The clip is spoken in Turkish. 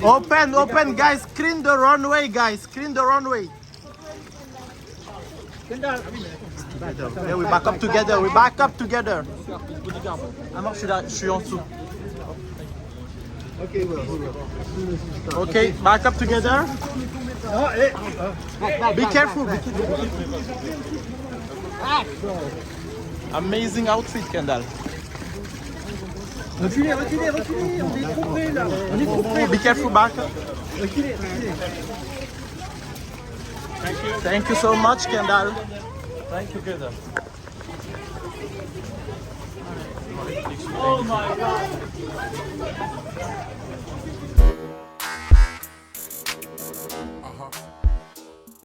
Open, open, guys. Clean the runway, guys. Clean the runway. Yeah, we back up together. We back up together. Ah non, je suis là, je suis en dessous. Okay, back up together. Be careful. Be careful. Amazing outfit, Kendall. Reculez, reculez, reculez, on est trop près là. On est trop près. Be careful, back. Reculez, reculez. Thank you so much, Kendall. Thank you, Kendall. Oh my God.